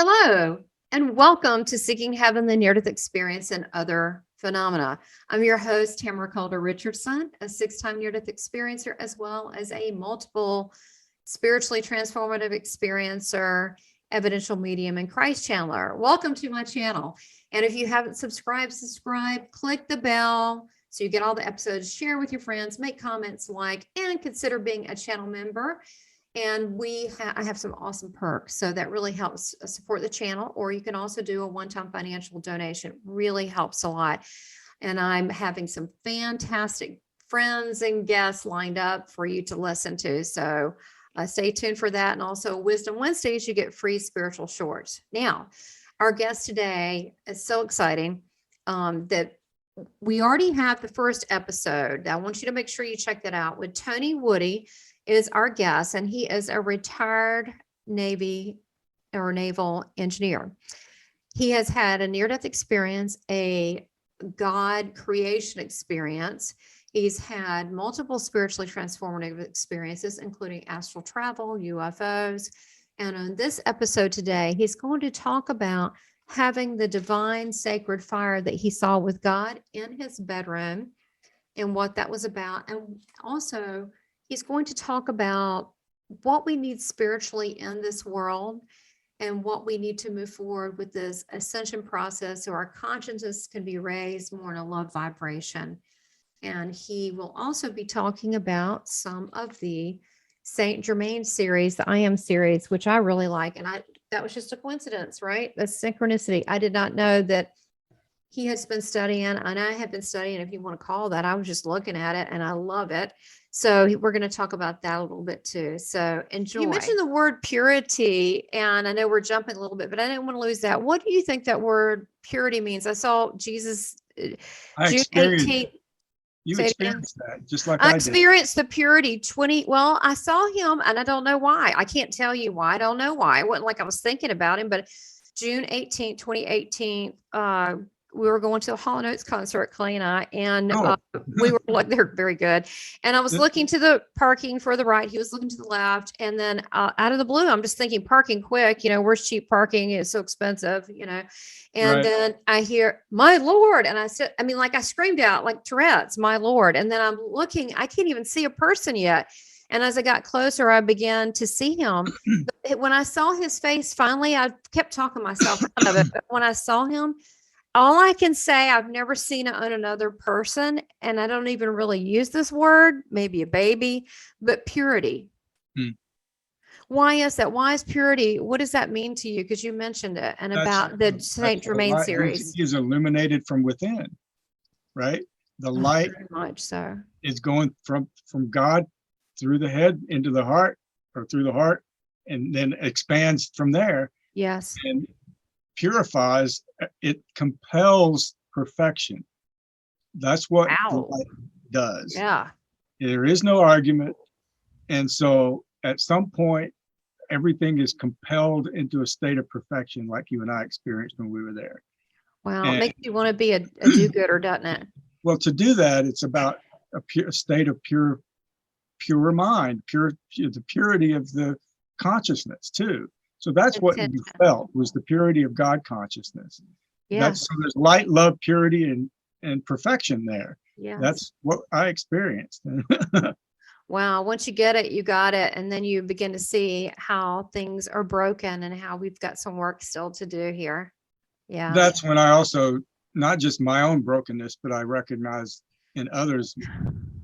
Hello, and welcome to Seeking Heaven, the Near-Death Experience and Other Phenomena. I'm your host, Tamara Caulder Richardson, a six-time near-death experiencer, as well as a multiple spiritually transformative experiencer, evidential medium, and Christ channeler. Welcome to my channel. And if you haven't subscribed, click the bell so you get all the episodes, share with your friends, make comments, like, and consider being a channel member. And I have some awesome perks. So that really helps support the channel, or you can also do a one-time financial donation. Really helps a lot. And I'm having some fantastic friends and guests lined up for you to listen to. So stay tuned for that. And also Wisdom Wednesdays, you get free spiritual shorts. Now, our guest today is so exciting that we already have the first episode. I want you to make sure you check that out with Tony Woody. Is our guest, and he is a retired Navy or Naval Engineer. He has had a near-death experience, a God creation experience. He's had multiple spiritually transformative experiences, including astral travel, UFOs. And on this episode today, he's going to talk about having the divine sacred fire that he saw with God in his bedroom and what that was about. And also, he's going to talk about what we need spiritually in this world and what we need to move forward with this ascension process so our consciousness can be raised more in a love vibration. And he will also be talking about some of the Saint Germaine series, the I Am series, which I really like. And that was just a coincidence, right? The synchronicity. I did not know that he has been studying, and I have been studying, if you want to call that. I was just looking at it and I love it. So we're going to talk about that a little bit too. So enjoy. You mentioned the word purity, and I know we're jumping a little bit, but I didn't want to lose that. What do you think that word purity means? I saw Jesus, June 18th. You experienced that just like I did. Experienced the purity well, I saw him and I don't know why. I can't tell you why. I don't know why. It wasn't like I was thinking about him, but June 18th, 2018, we were going to a Hall & Oates concert, Clay and I, and we were like, they're very good. And I was looking to the parking for the right. He was looking to the left. And then out of the blue, I'm just thinking parking quick, where's cheap parking? It's so expensive, And then I hear, my Lord. And I said, I screamed out like Tourette's, my Lord. And then I'm looking, I can't even see a person yet. And as I got closer, I began to see him. But when I saw his face, finally, I kept talking myself out of it. But when I saw him, all I can say, I've never seen it on another person, and I don't even really use this word, maybe a baby, but purity. Why is that? Why is purity? What does that mean to you? Because you mentioned it, and about the Saint Germaine series. He is illuminated from within, right? The light very much so is going from God through the head into the heart, or through the heart, and then expands from there. Yes. And purifies, it compels perfection. That's what the light does. Yeah. There is no argument. And so at some point, everything is compelled into a state of perfection, like you and I experienced when we were there. Wow. It makes you want to be a do-gooder, doesn't it? Well, to do that, it's about a state of pure mind, the purity of the consciousness too. So that's what you felt, was the purity of God consciousness. Yeah. So there's light, love, purity, and perfection there. Yeah. That's what I experienced. Wow. Once you get it, you got it. And then you begin to see how things are broken and how we've got some work still to do here. Yeah. That's when I also, not just my own brokenness, but I recognize in others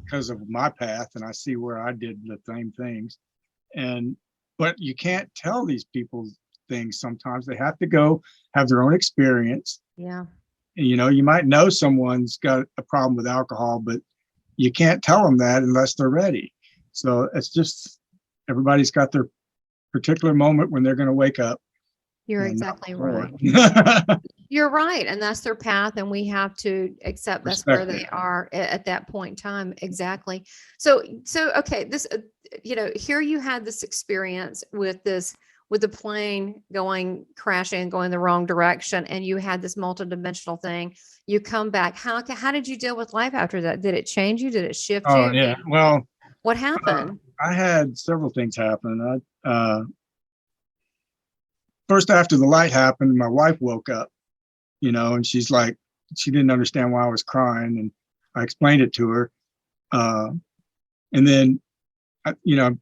because of my path, and I see where I did the same things. But you can't tell these people things sometimes. They have to go have their own experience. Yeah. And, you might know someone's got a problem with alcohol, but you can't tell them that unless they're ready. So it's just, everybody's got their particular moment when they're going to wake up. You're exactly right. You're right. And that's their path. And we have to accept that's where they are at that point in time. Exactly. So, okay, this, here you had this experience with the plane crashing, going the wrong direction, and you had this multidimensional thing. You come back. How did you deal with life after that? Did it change you? Did it shift you? Oh, yeah. Well, what happened? I had several things happen. first after the light happened, my wife woke up, and she's like, she didn't understand why I was crying, and I explained it to her. And then,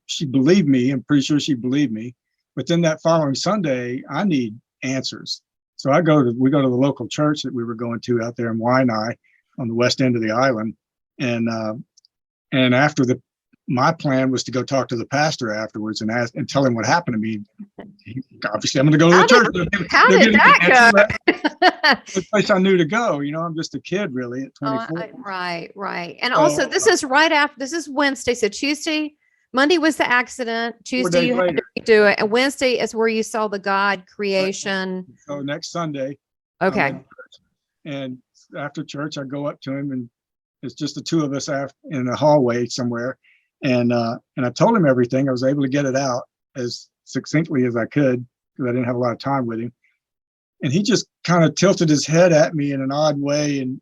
she believed me. I'm pretty sure she believed me. But then that following Sunday, I need answers. So we go to the local church that we were going to out there in Waianae on the west end of the island. And after my plan was to go talk to the pastor afterwards and tell him what happened to me. Obviously, I'm going to go to the church. How did that go? The place I knew to go. I'm just a kid, really, at 24. Right. And also, this is right after. This is Wednesday. So Monday was the accident. Tuesday you had to do it, and Wednesday is where you saw the God creation. So next Sunday. Okay. And after church, I go up to him, and it's just the two of us in a hallway somewhere. And I told him everything. I was able to get it out as succinctly as I could because I didn't have a lot of time with him. And he just kind of tilted his head at me in an odd way and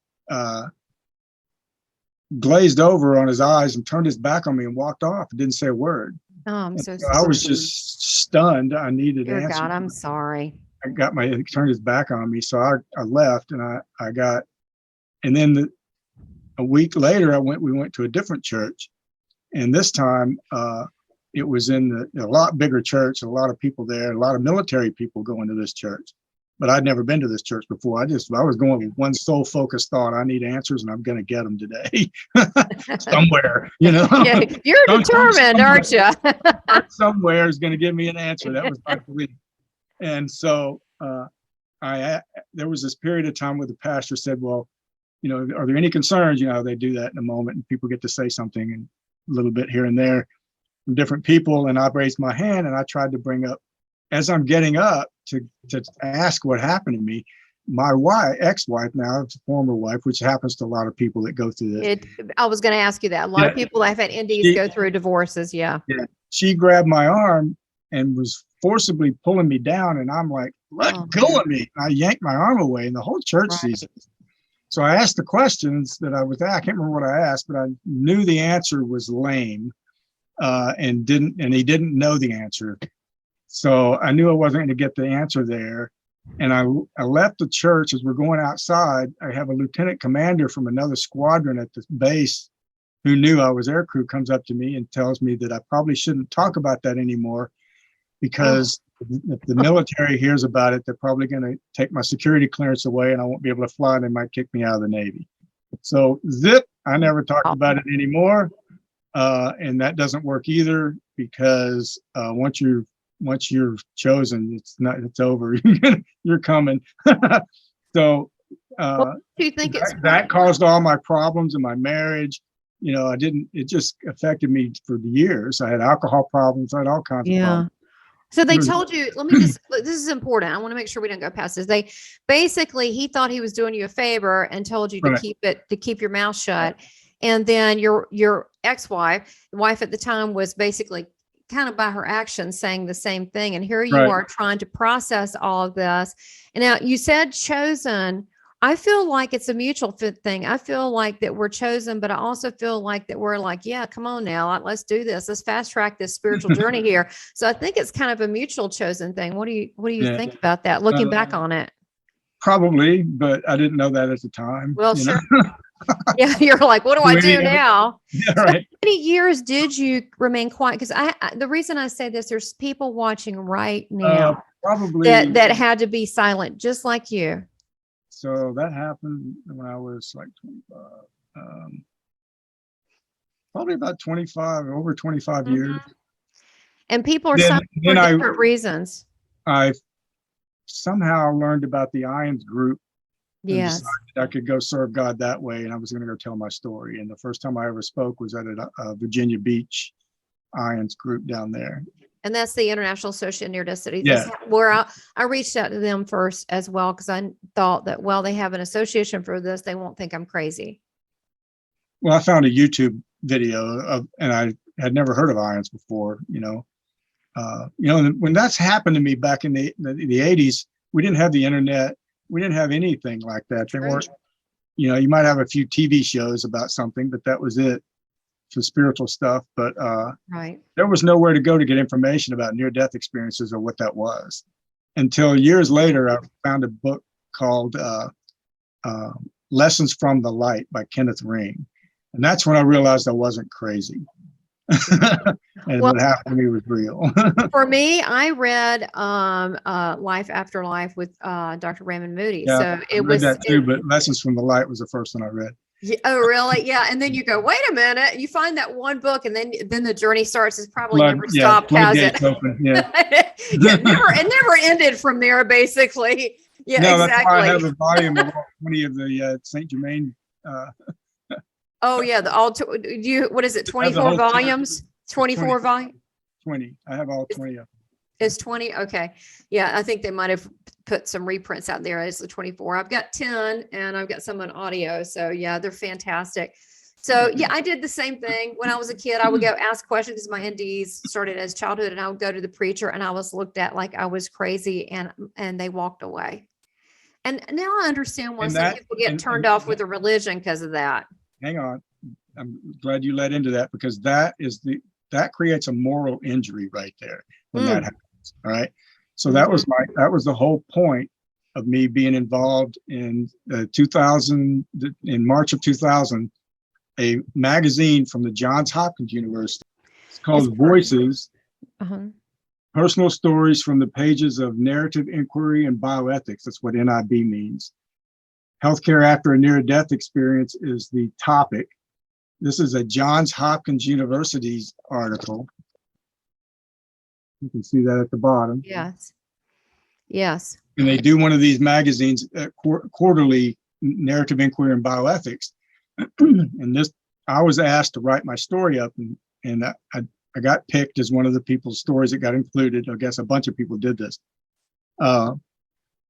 glazed over on his eyes and turned his back on me and walked off and didn't say a word. Oh, I'm so sorry. I was just stunned. I needed Dear answers. God, I'm sorry. He turned his back on me. So I left, and and then a week later, we went to a different church. And this time, it was in a lot bigger church, a lot of people there, a lot of military people going to this church. But I'd never been to this church before. I was going with one sole focused thought. I need answers, and I'm going to get them today somewhere, Yeah, you're determined, aren't you? Somewhere is going to give me an answer. That was my belief. And so there was this period of time where the pastor said, well, are there any concerns? They do that in a moment, and people get to say something and a little bit here and there from different people. And I raised my hand, and I tried to bring up, as I'm getting up to ask what happened to me, my ex-wife, now it's a former wife, which happens to a lot of people that go through this. I was going to ask you that. A lot of people that have had NDEs go through divorces. Yeah. She grabbed my arm and was forcibly pulling me down. And I'm like, let go of me. And I yanked my arm away, and the whole church sees it. So I asked the questions that I can't remember what I asked, but I knew the answer was lame, and he didn't know the answer. So I knew I wasn't going to get the answer there. And I left the church. As we're going outside, I have a lieutenant commander from another squadron at the base who knew I was aircrew comes up to me and tells me that I probably shouldn't talk about that anymore because if the military hears about it, they're probably going to take my security clearance away and I won't be able to fly, and they might kick me out of the Navy. So I never talked about it anymore. And that doesn't work either, because once you're chosen, it's over. You're coming. So do you think that caused all my problems in my marriage. It just affected me for years. I had alcohol problems. I had all kinds of problems. So they told you, this is important. I want to make sure we don't go past this. He thought he was doing you a favor and told you to keep your mouth shut. And then your ex-wife, the wife at the time, was basically kind of by her actions saying the same thing. And here you are trying to process all of this. And now you said chosen. I feel like it's a mutual fit thing. I feel like that we're chosen, but I also feel like that we're like, yeah, come on now, let's do this. Let's fast track this spiritual journey here. So I think it's kind of a mutual chosen thing. What do you think about that? Looking back on it, probably, but I didn't know that at the time. Well, sure. Yeah, you're like, what do I do now? Yeah, so how many years did you remain quiet? Because the reason I say this, there's people watching right now probably that had to be silent, just like you. So that happened when I was like 25, probably about 25, over 25 years. And people are silent for different reasons. I somehow learned about the Ions group. Yes. Decided I could go serve God that way, and I was going to go tell my story. And the first time I ever spoke was at a Virginia Beach Ions group down there. And that's the International Association of Near-Death Studies. Yeah. Where I reached out to them first as well, because I thought that, well, they have an association for this. They won't think I'm crazy. Well, I found a YouTube video and I had never heard of Ions before, when that's happened to me back in the 80s, we didn't have the internet. We didn't have anything like that. There weren't, you might have a few TV shows about something, but that was it for spiritual stuff. But there was nowhere to go to get information about near-death experiences or what that was. until years later, I found a book called Lessons from the Light by Kenneth Ring. And that's when I realized I wasn't crazy. And Well, what happened to me was real. for me, I read Life After Life with Dr. Raymond Moody. Yeah, So I it read was that too, but Lessons from the Light was the first one I read. oh, really? Yeah. And then you go, wait a minute. You find that one book, and then the journey starts. It's probably never stopped, has it? Open. Yeah. Yeah, it never ended from there, basically. Yeah, No, that's why I exactly. have a volume of all 20 of the St. Germaine. Oh yeah, what is it? I have the 24 whole volumes? 20, 24 volumes? 20. I have all 20 of them. Is 20? Okay. Yeah, I think they might have put some reprints out there as the 24. I've got 10 and I've got some on audio. So yeah, they're fantastic. So yeah, I did the same thing when I was a kid. I would go ask questions because my NDEs started as childhood, and I would go to the preacher and I was looked at like I was crazy, and they walked away. And now I understand why some people get turned off with a religion because of that. Hang on. I'm glad you led into that, because that creates a moral injury right there when that happens. All right. So that was the whole point of me being involved in 2000, in March of 2000, a magazine from the Johns Hopkins University. It's called Voices, Personal Stories from the Pages of Narrative Inquiry and Bioethics. That's what NIB means. Healthcare after a near-death experience is the topic. This is a Johns Hopkins University's article. You can see that at the bottom. Yes. Yes. And they do one of these magazines, quarterly, Narrative Inquiry and Bioethics. And I was asked to write my story up, and I got picked as one of the people's stories that got included. I guess a bunch of people did this.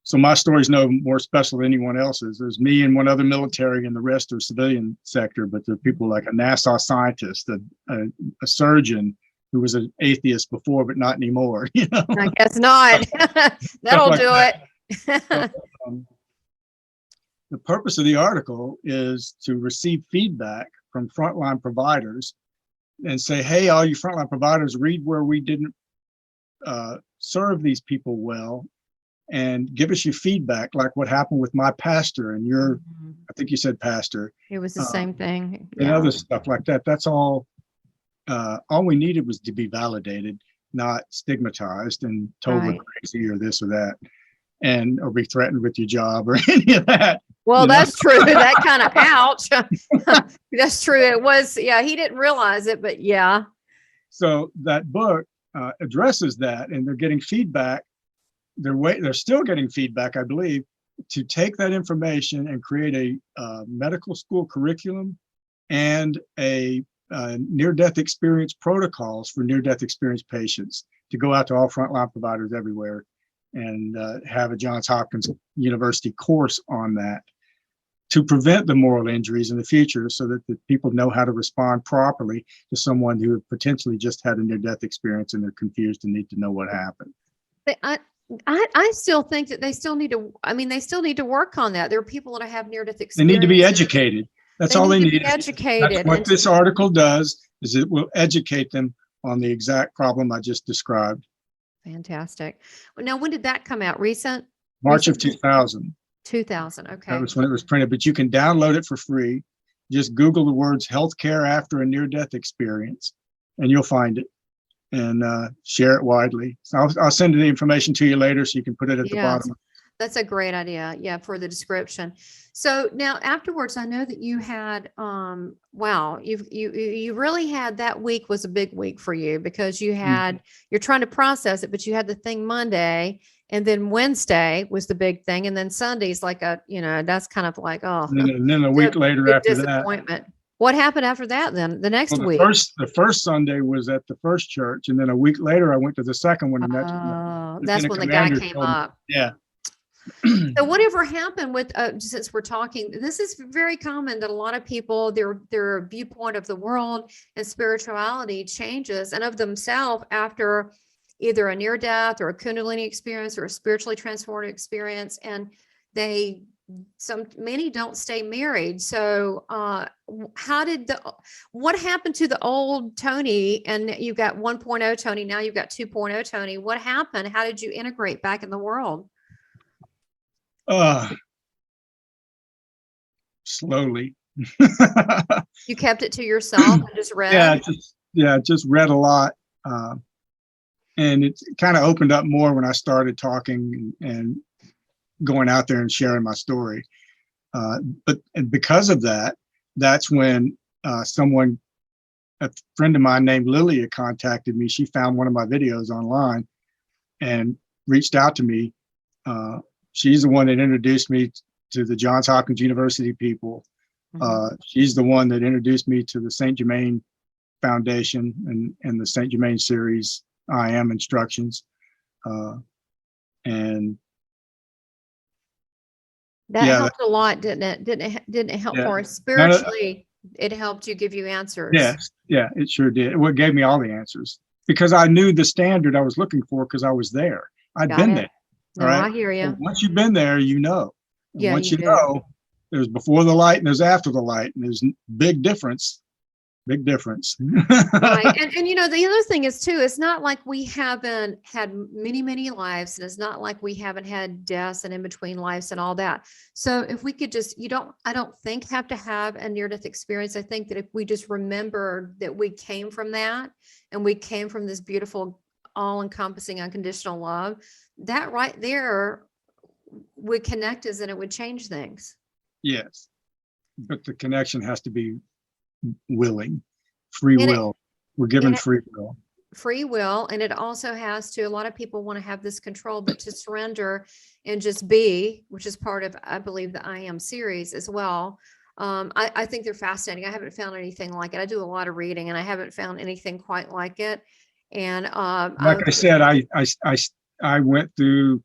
So my story's no more special than anyone else's. There's me and one other military, and the rest are civilian sector, but there are people like a NASA scientist, a surgeon who was an atheist before, but not anymore. You know? I guess not. That'll do it. So, the purpose of the article is to receive feedback from frontline providers and say, hey, all you frontline providers, read where we didn't serve these people well, and give us your feedback, like what happened with my pastor and your, I think you said pastor. It was the same thing. And other stuff like that. That's all we needed was to be validated, not stigmatized and told we're crazy or this or that, or be threatened with your job or any of that. Well, that's true. That kind of, ouch. That's true. It was, yeah, he didn't realize it, but yeah. So that book addresses that, and they're getting feedback. They're still getting feedback, I believe, to take that information and create a medical school curriculum and a near-death experience protocols for near-death experience patients to go out to all frontline providers everywhere, and have a Johns Hopkins University course on that to prevent the moral injuries in the future, so that the people know how to respond properly to someone who potentially just had a near-death experience and they're confused and need to know what happened. I still think that they still need to work on that. There are people that have near-death experience. They need to be educated. That's all they need. Educated. That's what this article does, is it will educate them on the exact problem I just described. Fantastic. Well, now, when did that come out? Recent? March of 2000. 2000. Okay. That was when it was printed, but you can download it for free. Just Google the words healthcare after a near-death experience, and you'll find it, and share it widely. So I'll send the information to you later so you can put it at the bottom. That's a great idea. Yeah, for the description. So now afterwards, I know that you had, wow, you really had, that week was a big week for you, because you had, you're trying to process it, but you had the thing Monday, and then Wednesday was the big thing, and then Sunday's like that's kind of like, and then a week later after disappointment. What happened after that then? The next week? The first Sunday was at the first church, and then a week later I went to the second one. And that's when the guy came up. Yeah. So whatever happened with, since we're talking, this is very common that a lot of people, their viewpoint of the world and spirituality changes, and of themselves, after either a near death or a Kundalini experience or a spiritually transformed experience. And they many don't stay married. So what happened to the old Tony? And you got 1.0 Tony, now you've got 2.0 Tony. What happened? How did you integrate back in the world? Slowly. You kept it to yourself and just read? Just read a lot. And it kind of opened up more when I started talking and going out there and sharing my story. But because of that, that's when a friend of mine named Lilia contacted me. She found one of my videos online and reached out to me. She's the one that introduced me to the Johns Hopkins University people. She's the one that introduced me to the St. Germaine Foundation and the St. Germaine series I Am instructions. And that helped a lot, didn't it? Didn't it help for us spiritually? It helped you, give you answers. Yes. Yeah, it sure did. Well, it gave me all the answers because I knew the standard I was looking for because I was there. I'd been there. No, right? I hear you. So once you've been there, you know. And Yeah, once you know, there's before the light and there's after the light, and there's big difference. Big difference. Right. And you know, the other thing is too, it's not like we haven't had many lives, and it's not like we haven't had deaths and in between lives and all that. So if we could just, I don't think have to have a near-death experience. I think that if we just remember that we came from that and we came from this beautiful, all-encompassing, unconditional love, that right there would connect us and it would change things. Yes. But the connection has to be willing, free will. We're given free will. Free will. And it also has to, a lot of people want to have this control, but to surrender and just be, which is part of, I believe, the I Am series as well. I think they're fascinating. I haven't found anything like it. I do a lot of reading and I haven't found anything quite like it. And like I said, I went through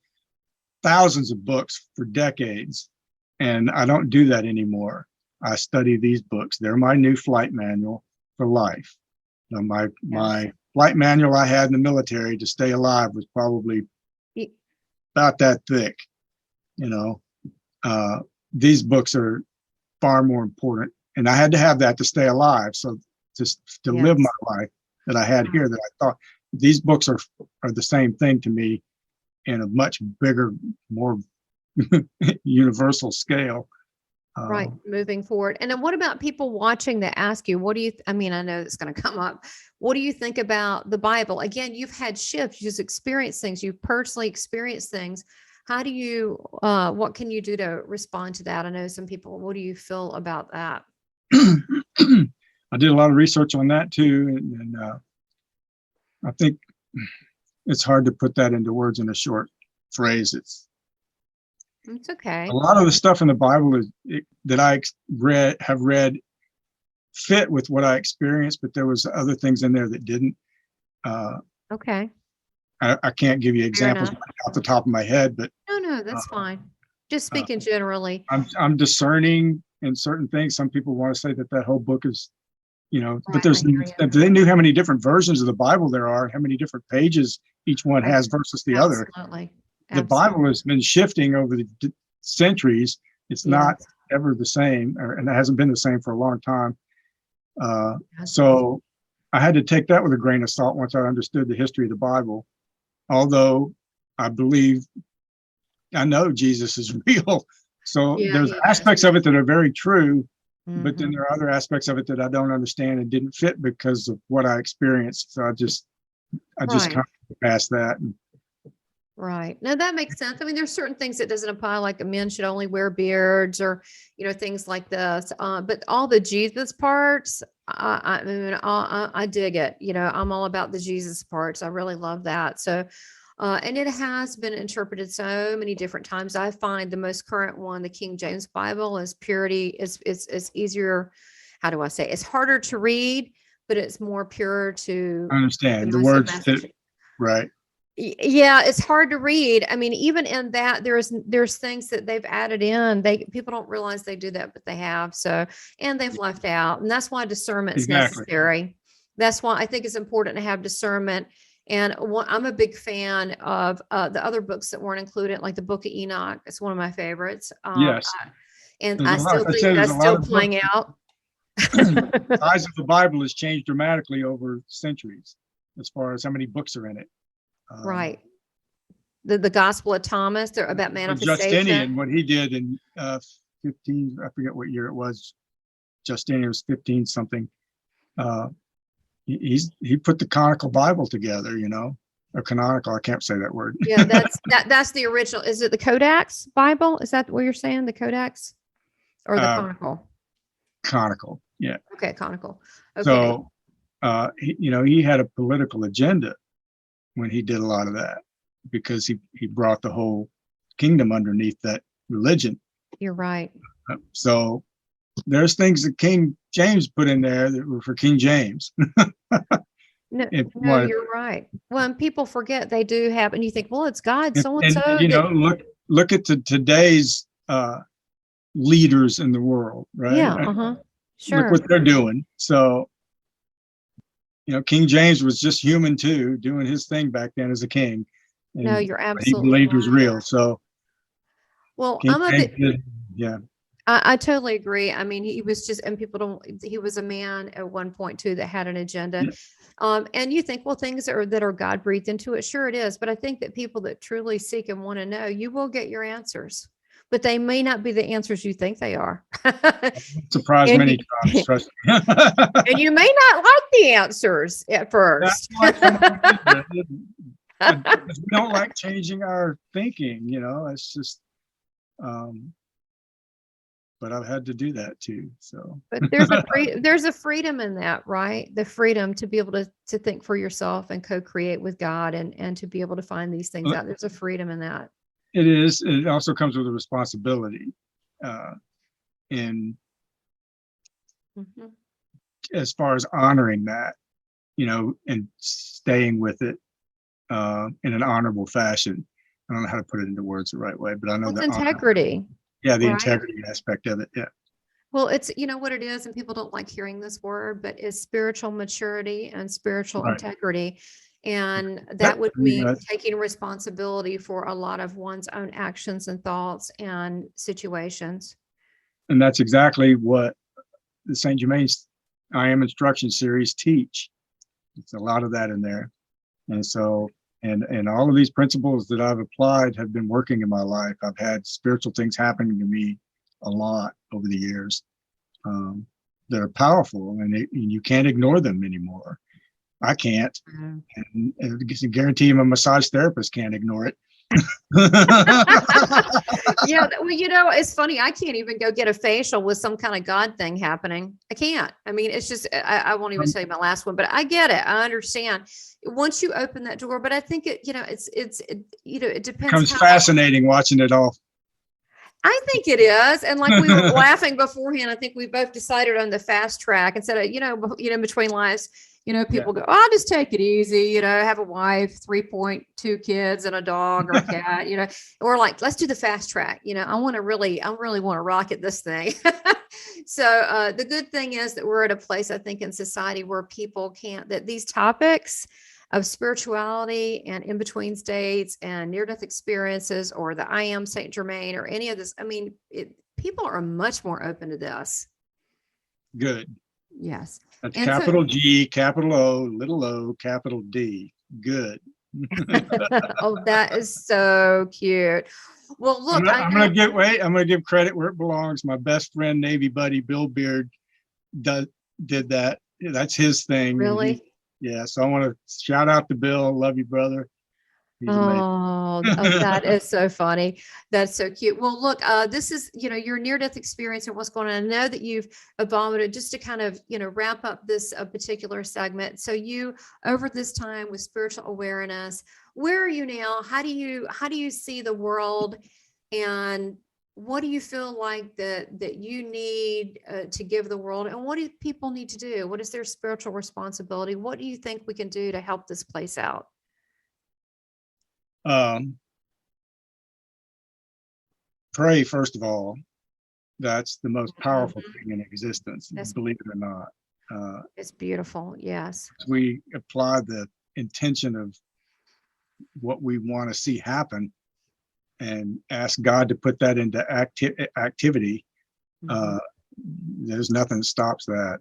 thousands of books for decades, and I don't do that anymore. I study these books. They're my new flight manual for life. Now, my flight manual I had in the military to stay alive was probably about that thick. You know, these books are far more important, and I had to have that to stay alive. So just to live my life that I had here, that I thought these books are the same thing to me in a much bigger, more universal scale. Right, moving forward. And then what about people watching that ask you, what do you, I mean, I know it's going to come up. What do you think about the Bible? Again, you've had shifts, you've experienced things, you've personally experienced things. How do you, what can you do to respond to that? I know some people, what do you feel about that? I did a lot of research on that too. And I think it's hard to put that into words in a short phrase. It's okay. A lot of the stuff in the Bible that I have read fit with what I experienced, but there was other things in there that didn't. Okay. I can't give you examples off the top of my head, but no, that's fine. Just speaking generally. I'm discerning in certain things. Some people want to say that whole book is, you know, but if they knew how many different versions of the Bible there are, how many different pages each one has versus the other. The Bible has been shifting over the centuries. It's not ever the same, and it hasn't been the same for a long time. So I had to take that with a grain of salt once I understood the history of the Bible. Although I know Jesus is real. So there's aspects of it that are very true, but then there are other aspects of it that I don't understand and didn't fit because of what I experienced. So I just kind of passed that. Right. No, that makes sense. I mean, there's certain things that doesn't apply, like men should only wear beards or, you know, things like this. But all the Jesus parts, I mean, I dig it. You know, I'm all about the Jesus parts. I really love that. So, and it has been interpreted so many different times. I find the most current one, the King James Bible, is purity. It's easier. How do I say? It's harder to read, but it's more pure to understand the words. Right. Yeah, it's hard to read. I mean, even in that, there's things that they've added in. People don't realize they do that, but they have. So, and they've left out, and that's why discernment is necessary. That's why I think it's important to have discernment And I'm a big fan of the other books that weren't included, like the Book of Enoch. It's one of my favorites. Yes. And There's I a lot, still like I think said, there's that's a lot still of books. playing out. The size of the Bible has changed dramatically over centuries as far as how many books are in it. Right. The Gospel of Thomas, they're about manifestation. Justinian, what he did in 15, I forget what year it was. Justinian was 15 something. He put the canonical Bible together, or canonical. I can't say that word. Yeah, that's the original. Is it the Codex Bible? Is that what you're saying? The Codex or the canonical? Canonical, yeah. Okay, canonical. Okay. So, he had a political agenda when he did a lot of that, because he brought the whole kingdom underneath that religion. You're right. So there's things that King James put in there that were for King James. No, you're right. When people forget, they do have, and you think, well, it's God, so and so. Look at today's leaders in the world, right? Yeah, sure. Look what they're doing. So, King James was just human too, doing his thing back then as a king. And no, you're absolutely he believed right. was real. So, well, yeah. I totally agree. I mean, he was just, and he was a man at one point too that had an agenda. Yeah. And you think, well, things that are God breathed into it. Sure it is. But I think that people that truly seek and want to know, you will get your answers, but they may not be the answers you think they are. Surprised many times, trust me. And you may not like the answers at first. We don't like changing our thinking, it's just, but I've had to do that too. So, but there's a freedom in that, right? The freedom to be able to think for yourself and co-create with God and to be able to find these things out. There's a freedom in that. It is. It also comes with a responsibility, in as far as honoring that, and staying with it in an honorable fashion. I don't know how to put it into words the right way, but I know that integrity. Yeah, the integrity aspect of it. Yeah. Well, it's what it is, and people don't like hearing this word, but it's spiritual maturity and spiritual integrity. And that would mean taking responsibility for a lot of one's own actions and thoughts and situations. And that's exactly what the St. Germaine's I Am Instruction series teach. It's a lot of that in there. And so, and all of these principles that I've applied have been working in my life. I've had spiritual things happening to me a lot over the years that are powerful, and you can't ignore them anymore. I can't. And I guarantee you my massage therapist can't ignore it. Yeah, well, it's funny. I can't even go get a facial with some kind of God thing happening. I can't. I mean, it's just, I won't even tell you my last one, but I get it. I understand once you open that door, but I think it depends. It becomes fascinating watching it all. I think it is. And like we were laughing beforehand, I think we both decided on the fast track instead of, between lives, people go, I'll just take it easy, have a wife, 3.2 kids and a dog or a cat, or like, let's do the fast track. I really want to rocket this thing. So the good thing is that we're at a place, I think, in society where people that these topics of spirituality and in between states and near-death experiences or the I Am Saint Germaine or any of this, I mean, people are much more open to this. Good. Yes. That's capital G, capital O, little o, capital D. Good. Oh, that is so cute. Well, look, I'm going to give credit where it belongs. My best friend, Navy buddy, Bill Beard, did that. That's his thing. Really? Yeah. So I want to shout out to Bill. Love you, brother. Oh, that is so funny. That's so cute. Well, look, this is, your near-death experience and what's going on. I know that you've vomited just to kind of, wrap up this particular segment. So you, over this time with spiritual awareness, where are you now? How do you see the world, and what do you feel like that you need to give the world, and what do people need to do? What is their spiritual responsibility? What do you think we can do to help this place out? Pray, first of all. That's the most powerful thing in existence, believe it or not. It's beautiful. Yes. We apply the intention of what we want to see happen and ask God to put that into activity, there's nothing that stops that.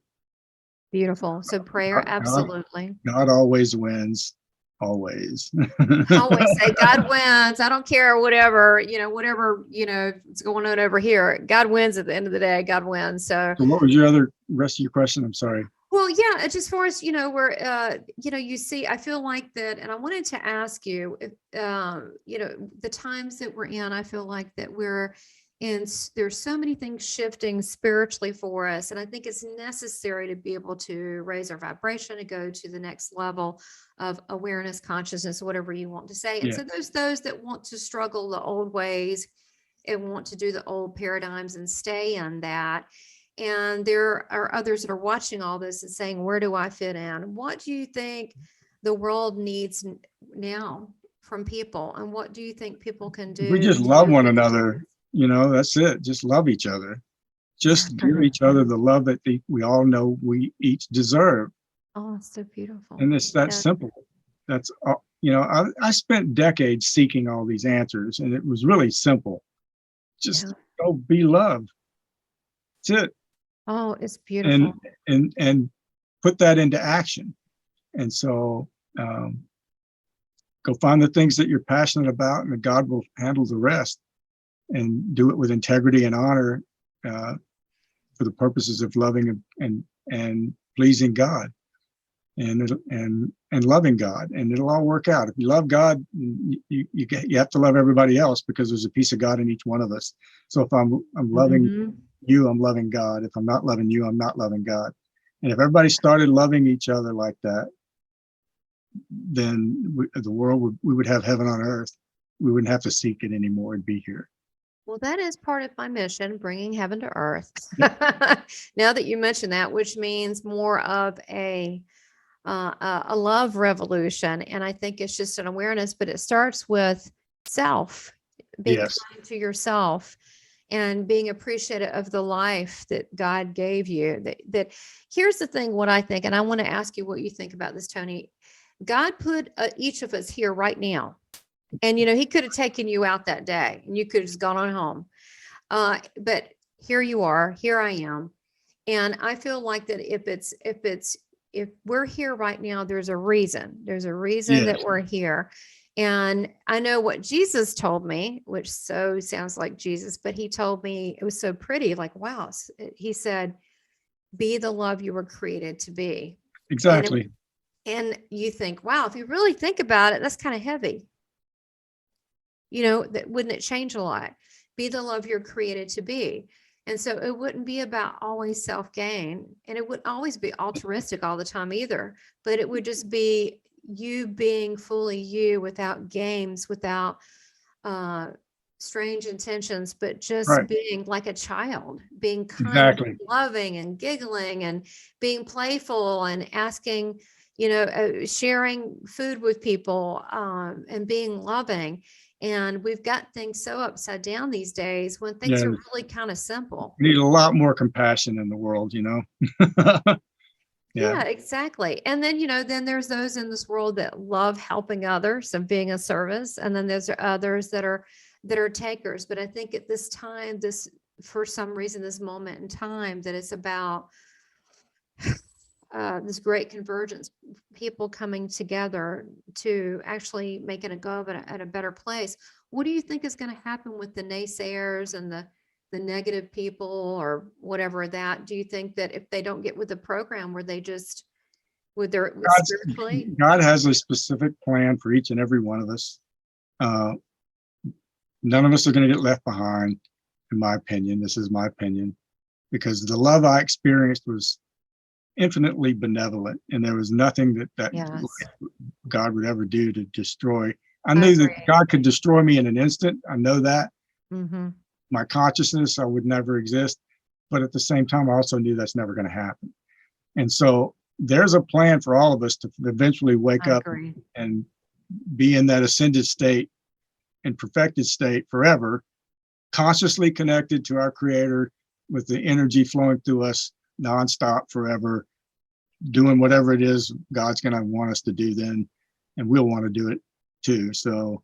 Beautiful. So prayer, absolutely. God always wins, always. I always say God wins. I don't care whatever, it's going on over here. God wins at the end of the day. God wins. So what was your rest of your question? I'm sorry. well, yeah, it's just for us, where, you see, I feel like that, and I wanted to ask you, the times that we're in, I feel like that there's so many things shifting spiritually for us. And I think it's necessary to be able to raise our vibration, to go to the next level of awareness, consciousness, whatever you want to say. And so there's those that want to struggle the old ways and want to do the old paradigms and stay in that. And there are others that are watching all this and saying, where do I fit in? What do you think the world needs now from people? And what do you think people can do? We just love one another. That's it. Just love each other. Just give each other the love that we all know we each deserve. Oh, it's so beautiful. And it's that simple. That's, I spent decades seeking all these answers, and it was really simple. Just go be loved. That's it. Oh, it's beautiful. And put that into action. And so go find the things that you're passionate about, and God will handle the rest, and do it with integrity and honor for the purposes of loving and pleasing God and loving God, and it'll all work out. If you love God, you have to love everybody else, because there's a piece of God in each one of us. So if I'm loving you, I'm loving God. If I'm not loving you, I'm not loving God. And if everybody started loving each other like that, then the world we would have heaven on earth. We wouldn't have to seek it anymore and be here. Well, that is part of my mission, bringing heaven to earth. Now that you mention that, which means more of a love revolution. And I think it's just an awareness, but it starts with self, being kind to yourself and being appreciative of the life that God gave you. That here's the thing, what I think, and I want to ask you what you think about this, Tony. God put each of us here right now. And, he could have taken you out that day and you could have just gone on home. But here you are, here I am. And I feel like that if we're here right now, there's a reason that we're here. And I know what Jesus told me, which so sounds like Jesus, but he told me, it was so pretty, like, wow. He said, be the love you were created to be. Exactly. And you think, wow, if you really think about it, that's kind of heavy. That wouldn't it change a lot? Be the love you're created to be. And so it wouldn't be about always self-gain, and it wouldn't always be altruistic all the time either, but it would just be you being fully you, without games, without strange intentions, but just being like a child, being kind, and loving and giggling and being playful and asking, sharing food with people and being loving. And we've got things so upside down these days when things are really kind of simple. We need a lot more compassion in the world, Yeah, exactly. And then, then there's those in this world that love helping others and being a service. And then there's others that are takers. But I think at this time, for some reason, this moment in time, that it's about this great convergence, people coming together to actually making a go of it at a better place. What do you think is going to happen with the naysayers and the negative people or whatever that? Do you think that if they don't get with the program, where they just spiritually? God has a specific plan for each and every one of us. None of us are going to get left behind, in my opinion. This is my opinion, because the love I experienced was infinitely benevolent, and there was nothing that God would ever do to destroy. I knew that God could destroy me in an instant. I know that. My consciousness, I would never exist, but at the same time, I also knew that's never going to happen. And so there's a plan for all of us to eventually wake up and be in that ascended state and perfected state forever, consciously connected to our Creator, with the energy flowing through us nonstop forever, doing whatever it is God's going to want us to do then. and we'll want to do it too. So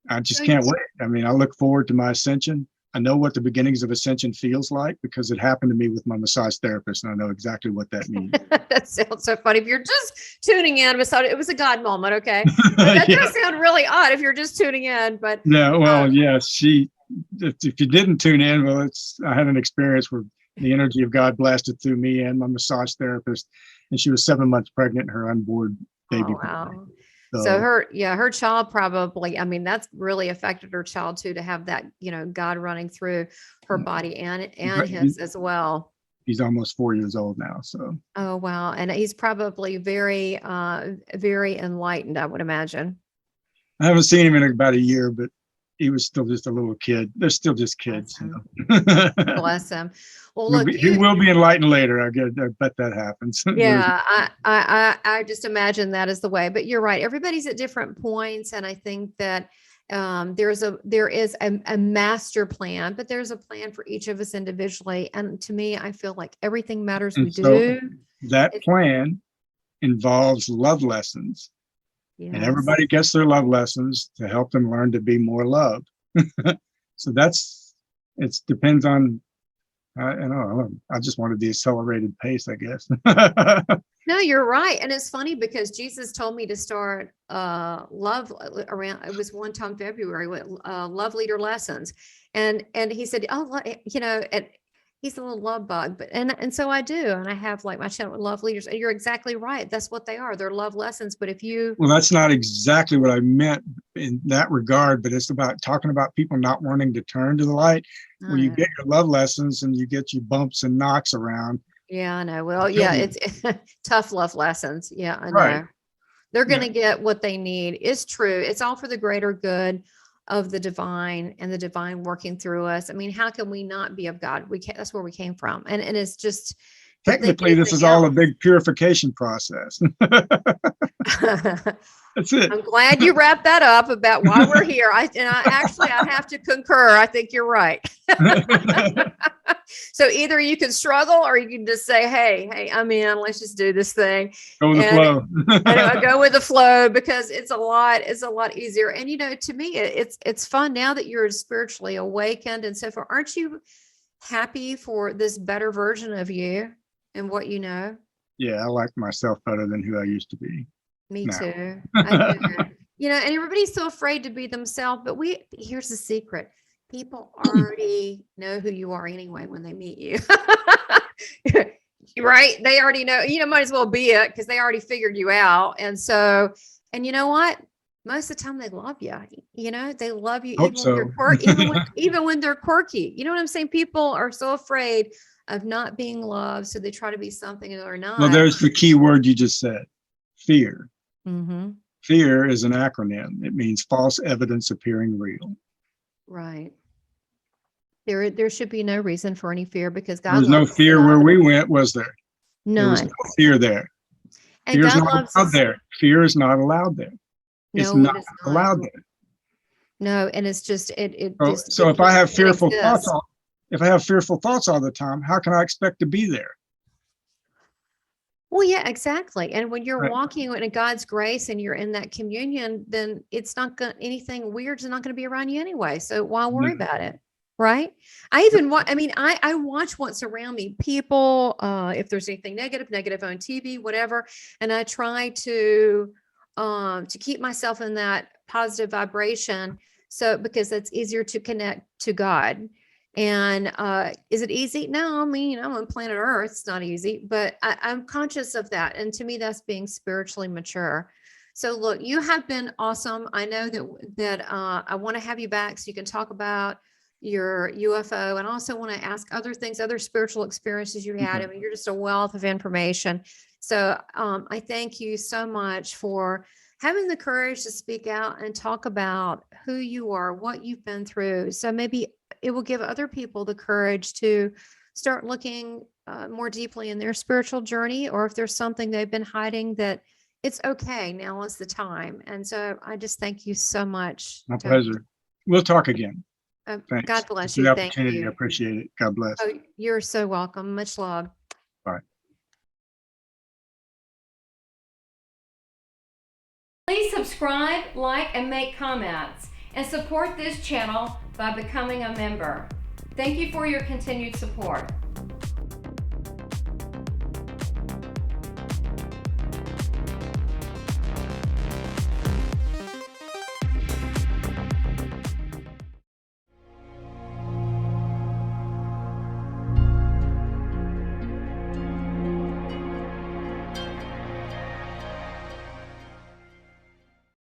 I just So can't wait. I mean, I look forward to my ascension. I know what the beginnings of ascension feels like because it happened to me with my massage therapist, and I know exactly what that means. That sounds so funny. If you're just tuning in, it was a God moment, okay? That Yeah. does sound really odd if you're just tuning in, but Yeah, well, yes, if you didn't tune in, well, I had an experience where the energy of God blasted through me and my massage therapist, and she was 7 months pregnant, her unborn baby. oh wow. So So her child probably, I mean, that's really affected her child too, to have that, God running through her body and his as well. he's almost 4 years old now. So Oh, wow. And he's probably very, very enlightened, I would imagine. I haven't seen him in about a year, but he was still just a little kid. They're still just kids, you know. Bless him. Well, look, He will be enlightened later. I bet that happens. yeah, I just imagine that is the way, but you're right. Everybody's at different points. And I think that there is a master plan, but there's a plan for each of us individually. And to me, I feel like everything matters we do. That plan involves love lessons. And everybody gets their love lessons to help them learn to be more loved. So it depends on, I just wanted the accelerated pace, I guess. No, you're right. And it's funny because Jesus told me to start love around, it was one time February with love leader lessons. And he said, oh, and he's a little love bug, but and so I do, and I have like my channel love leaders. And you're exactly right. That's what they are. They're love lessons. But well, that's not exactly what I meant in that regard, but it's about talking about people not wanting to turn to the light. Where you get your love lessons and you get your bumps and knocks around. Yeah, I know. Well, yeah, it's tough love lessons. Yeah, I know. Right. They're going to get what they need. It's true. It's all for the greater good of the divine and the divine working through us. I mean, how can we not be of God? That's where we came from. And it's just technically this is all a big purification process. That's it. I'm glad you wrapped that up about why we're here. I have to concur. I think you're right. So either you can struggle or you can just say, hey, I'm in, let's just do this thing. Go with the flow. I go with the flow because it's a lot easier. And, to me, it's fun now that you're spiritually awakened and so forth. Aren't you happy for this better version of you and what you know? Yeah, I like myself better than who I used to be. Me too. I do. And everybody's so afraid to be themselves, but here's the secret. People already know who you are anyway when they meet you. Right? They already know, might as well be it because they already figured you out. And so, and you know what? Most of the time they love you. They love you even when you're quirky, even when they're quirky. You know what I'm saying? People are so afraid of not being loved, so they try to be something they're not. Well, there's the key word you just said, fear. Mm-hmm. Fear is an acronym. It means false evidence appearing real. Right. There should be no reason for any fear because God. There was no fear where we went, was there? None. There was no fear there. And Fear is God not loves allowed us. there. Fear is not allowed there. It's No, not it is not allowed there. No, and it's just So if I have fearful thoughts, if I have fearful thoughts all the time, how can I expect to be there? Well, yeah, exactly. And when you're Right. walking in God's grace and you're in that communion, then it's not going anything weird's not going to be around you anyway. So why worry about it? Right. I watch what's around me, people, if there's anything negative on TV, whatever. And I try to keep myself in that positive vibration. So, because it's easier to connect to God. And is it easy? No, I mean, I'm on planet Earth. It's not easy, but I'm conscious of that. And to me, that's being spiritually mature. So look, you have been awesome. I know that I want to have you back so you can talk about your UFO and also want to ask other things, other spiritual experiences you had. I mean, you're just a wealth of information. So I thank you so much for having the courage to speak out and talk about who you are, what you've been through. So maybe it will give other people the courage to start looking more deeply in their spiritual journey, or if there's something they've been hiding, that it's okay. Now is the time. And so I just thank you so much. My pleasure. We'll talk again. Thanks. God bless For you. the Thank opportunity. you. I appreciate it. God bless. Oh, you're so welcome. Much love. Bye. Please subscribe, like, and make comments, and support this channel by becoming a member. Thank you for your continued support.